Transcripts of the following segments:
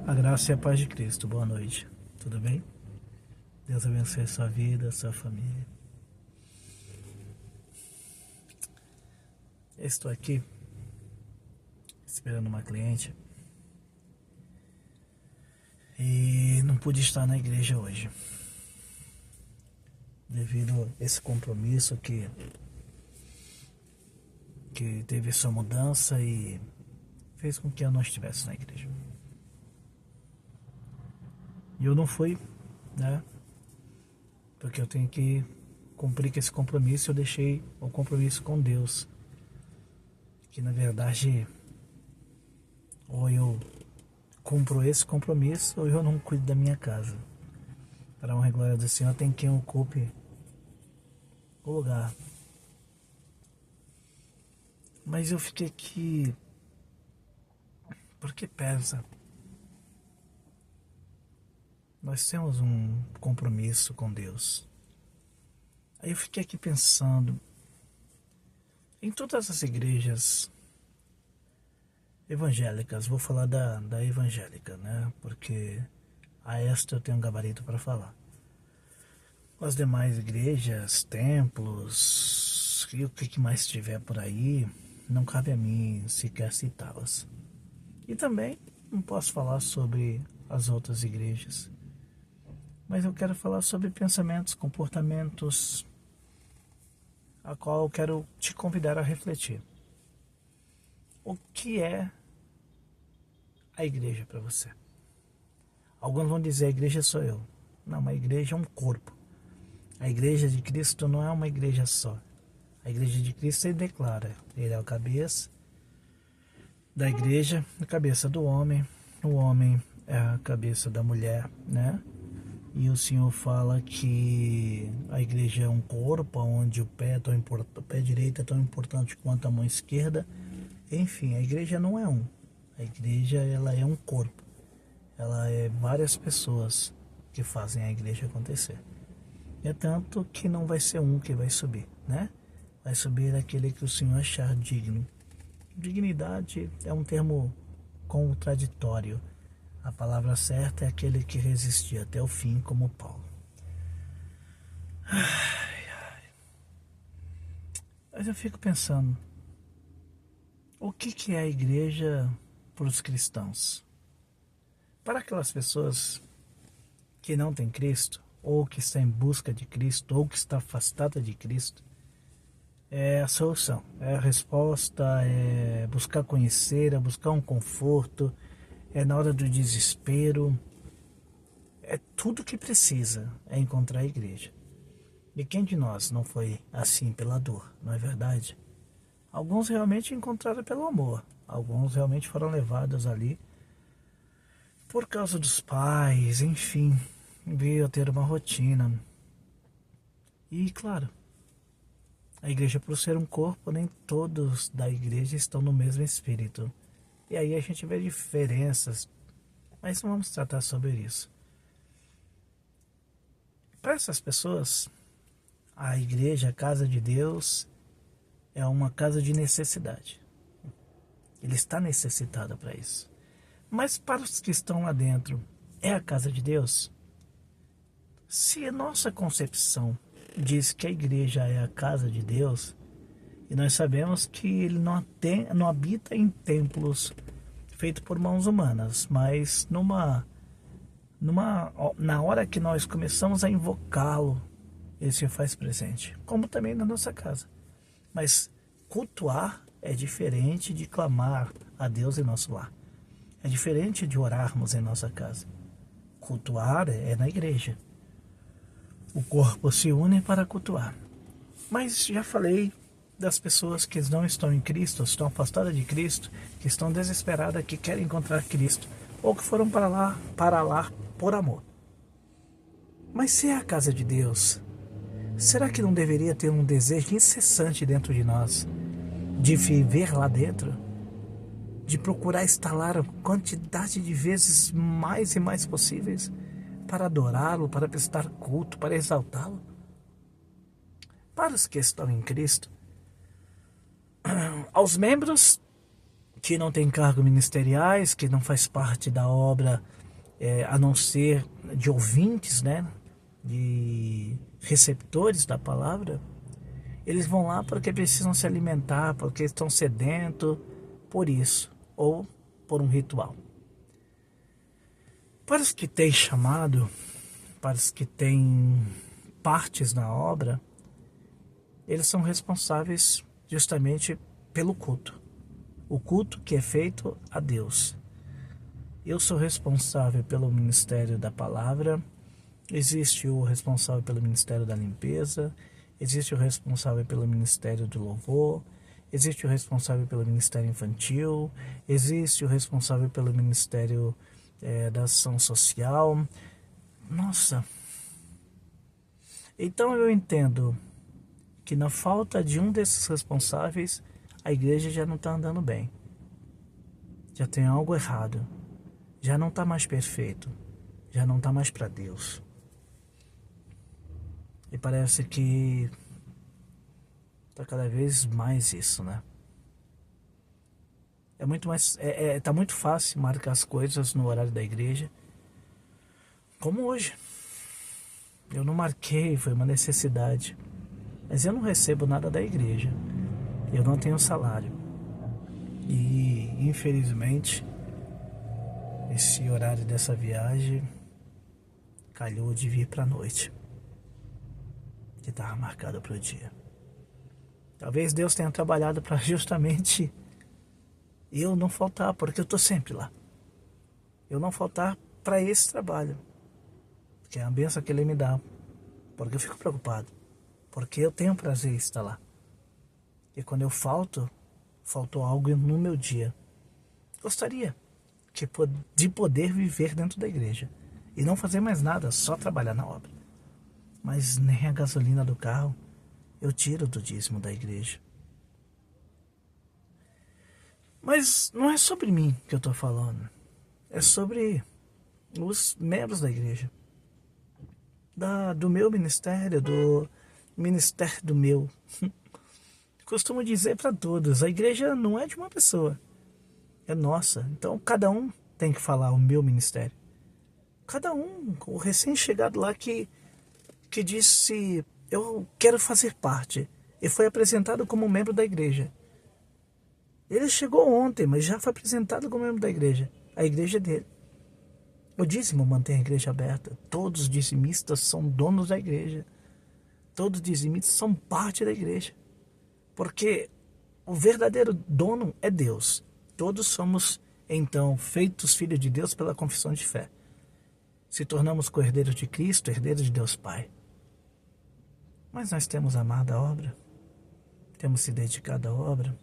A graça e a paz de Cristo. Boa noite. Tudo bem? Deus abençoe a sua vida, a sua família. Eu estou aqui esperando uma cliente e não pude estar na igreja hoje devido a esse compromisso que teve sua mudança e fez com que eu não estivesse na igreja. E eu não fui, né? Porque eu tenho que cumprir com esse compromisso. Eu deixei o compromisso com Deus, que na verdade ou eu cumpro esse compromisso ou eu não cuido da minha casa. Para a honra e glória do Senhor tem quem ocupe o lugar. Mas eu fiquei aqui porque pesa. Nós temos um compromisso com Deus. Aí eu fiquei aqui pensando em todas as igrejas evangélicas. Vou falar da evangélica, né? Porque a esta eu tenho um gabarito para falar. As demais igrejas, templos e o que mais tiver por aí, não cabe a mim sequer citá-las. E também não posso falar sobre as outras igrejas. Mas eu quero falar sobre pensamentos, comportamentos, a qual eu quero te convidar a refletir. O que é a igreja para você? Alguns vão dizer, a igreja sou eu. Não, a igreja é um corpo. A igreja de Cristo não é uma igreja só. A igreja de Cristo, ele declara, ele é a cabeça da igreja, a cabeça do homem. O homem é a cabeça da mulher, né? E o Senhor fala que a igreja é um corpo, onde o pé direito é tão importante quanto a mão esquerda. Enfim, a igreja não é um. A igreja, ela é um corpo. Ela é várias pessoas que fazem a igreja acontecer. É tanto que não vai ser um que vai subir, né? Vai subir aquele que o Senhor achar digno. Dignidade é um termo contraditório. A palavra certa é aquele que resistia até o fim, como Paulo. Mas eu fico pensando, o que é a igreja para os cristãos? Para aquelas pessoas que não têm Cristo, ou que está em busca de Cristo, ou que está afastada de Cristo, é a solução, é a resposta, é buscar conhecer, é buscar um conforto, é na hora do desespero, é tudo que precisa, é encontrar a igreja. E quem de nós não foi assim pela dor, não é verdade? Alguns realmente encontraram pelo amor, alguns realmente foram levados ali por causa dos pais, enfim, veio a ter uma rotina. E claro, a igreja, por ser um corpo, nem todos da igreja estão no mesmo espírito. E aí a gente vê diferenças, mas não vamos tratar sobre isso. Para essas pessoas, a igreja, a casa de Deus, é uma casa de necessidade. Ele está necessitado para isso. Mas para os que estão lá dentro, é a casa de Deus? Se a nossa concepção diz que a igreja é a casa de Deus, e nós sabemos que ele não habita em templos feitos por mãos humanas, mas na hora que nós começamos a invocá-lo, ele se faz presente, como também na nossa casa. Mas cultuar é diferente de clamar a Deus em nosso lar. É diferente de orarmos em nossa casa. Cultuar é na igreja. O corpo se une para cultuar. Mas já falei das pessoas que não estão em Cristo, estão afastadas de Cristo, que estão desesperadas, que querem encontrar Cristo, ou que foram para lá por amor. Mas se é a casa de Deus, será que não deveria ter um desejo incessante dentro de nós de viver lá dentro? De procurar estar lá a quantidade de vezes mais e mais possíveis para adorá-lo, para prestar culto, para exaltá-lo? Para os que estão em Cristo, aos membros que não tem cargos ministeriais, que não faz parte da obra, a não ser de ouvintes, né? De receptores da palavra. Eles vão lá porque precisam se alimentar, porque estão sedentos, por isso, ou por um ritual. Para os que têm chamado, para os que têm partes na obra, eles são responsáveis justamente pelo culto. O culto que é feito a Deus. Eu sou responsável pelo ministério da palavra, existe o responsável pelo ministério da limpeza, existe o responsável pelo ministério do louvor, existe o responsável pelo ministério infantil, existe o responsável pelo ministério da ação social. Nossa! Então eu entendo que na falta de um desses responsáveis, a igreja já não está andando bem. Já tem algo errado. Já não está mais perfeito. Já não está mais para Deus. E parece que está cada vez mais isso, né? Tá muito fácil marcar as coisas no horário da igreja. Como hoje. Eu não marquei, foi uma necessidade. Mas eu não recebo nada da igreja. Eu não tenho salário. E, infelizmente, esse horário dessa viagem calhou de vir para a noite, que estava marcado para o dia. Talvez Deus tenha trabalhado para justamente eu não faltar, porque eu estou sempre lá. Eu não faltar para esse trabalho, que é a bênção que Ele me dá, porque eu fico preocupado, porque eu tenho prazer em estar lá. E quando eu faltou algo no meu dia. Gostaria de poder viver dentro da igreja e não fazer mais nada, só trabalhar na obra. Mas nem a gasolina do carro eu tiro do dízimo da igreja. Mas não é sobre mim que eu estou falando. É sobre os membros da igreja. Do meu ministério, do ministério do meu. Costumo dizer para todos, a igreja não é de uma pessoa. É nossa. Então cada um tem que falar o meu ministério. Cada um, o recém-chegado lá que disse, eu quero fazer parte. E foi apresentado como membro da igreja. Ele chegou ontem, mas já foi apresentado como membro da igreja. A igreja é dele. O dízimo mantém a igreja aberta. Todos os dizimistas são donos da igreja. Todos os dizimistas são parte da igreja. Porque o verdadeiro dono é Deus. Todos somos, então, feitos filhos de Deus pela confissão de fé. Se tornamos co-herdeiros de Cristo, herdeiros de Deus Pai. Mas nós temos amado a obra? Temos se dedicado à obra?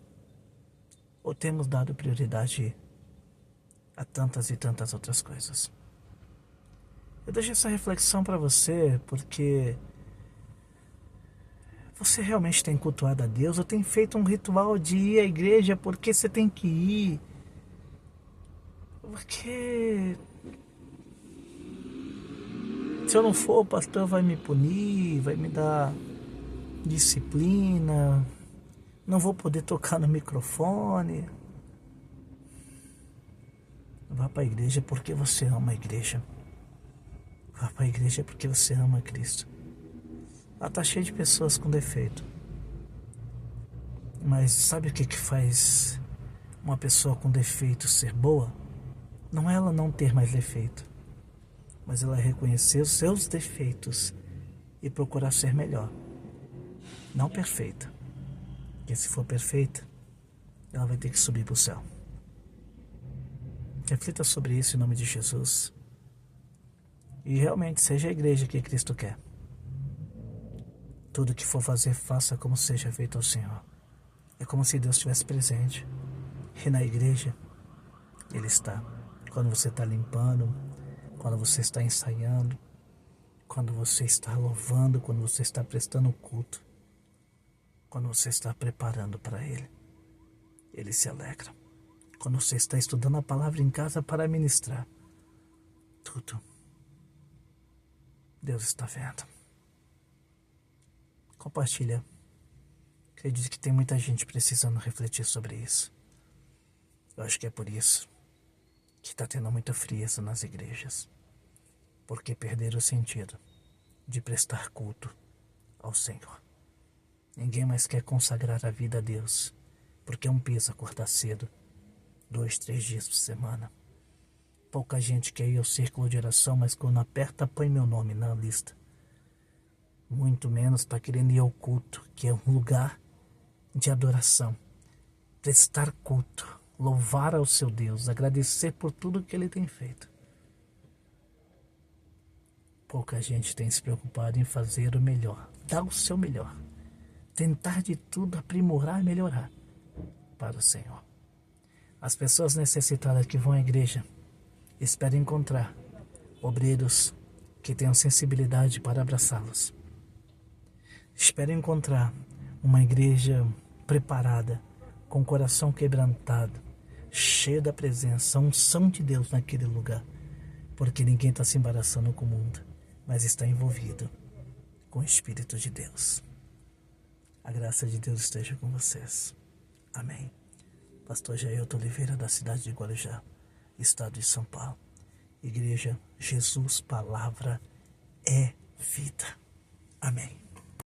Ou temos dado prioridade a tantas e tantas outras coisas? Eu deixo essa reflexão para você porque você realmente tem cultuado a Deus ou tem feito um ritual de ir à igreja porque você tem que ir? Porque se eu não for, o pastor vai me punir, vai me dar disciplina, não vou poder tocar no microfone. Vá para a igreja porque você ama a igreja. Vá para a igreja porque você ama Cristo. Ela está cheia de pessoas com defeito. Mas sabe o que faz uma pessoa com defeito ser boa? Não é ela não ter mais defeito, mas ela reconhecer os seus defeitos e procurar ser melhor. Não perfeita. Porque se for perfeita, ela vai ter que subir para o céu. Reflita sobre isso em nome de Jesus. E realmente seja a igreja que Cristo quer. Tudo que for fazer, faça como seja feito ao Senhor. É como se Deus estivesse presente. E na igreja, Ele está. Quando você está limpando, quando você está ensaiando, quando você está louvando, quando você está prestando culto, quando você está preparando para Ele, Ele se alegra. Quando você está estudando a palavra em casa para ministrar, tudo, Deus está vendo. Compartilha. Acredito que tem muita gente precisando refletir sobre isso. Eu acho que é por isso que está tendo muita frieza nas igrejas, porque perderam o sentido de prestar culto ao Senhor. Ninguém mais quer consagrar a vida a Deus, porque é um peso acordar cedo, 2, 3 dias por semana. Pouca gente quer ir ao círculo de oração, mas quando aperta, põe meu nome na lista. Muito menos está querendo ir ao culto, que é um lugar de adoração. Prestar culto, louvar ao seu Deus, agradecer por tudo que Ele tem feito. Pouca gente tem se preocupado em fazer o melhor, dar o seu melhor, tentar de tudo aprimorar e melhorar para o Senhor. As pessoas necessitadas que vão à igreja esperam encontrar obreiros que tenham sensibilidade para abraçá-los. Espero encontrar uma igreja preparada, com o coração quebrantado, cheia da presença, a unção de Deus naquele lugar, porque ninguém está se embaraçando com o mundo, mas está envolvido com o Espírito de Deus. A graça de Deus esteja com vocês. Amém. Pastor Jailton Oliveira, da cidade de Guarujá, estado de São Paulo. Igreja Jesus, palavra é vida. Amém.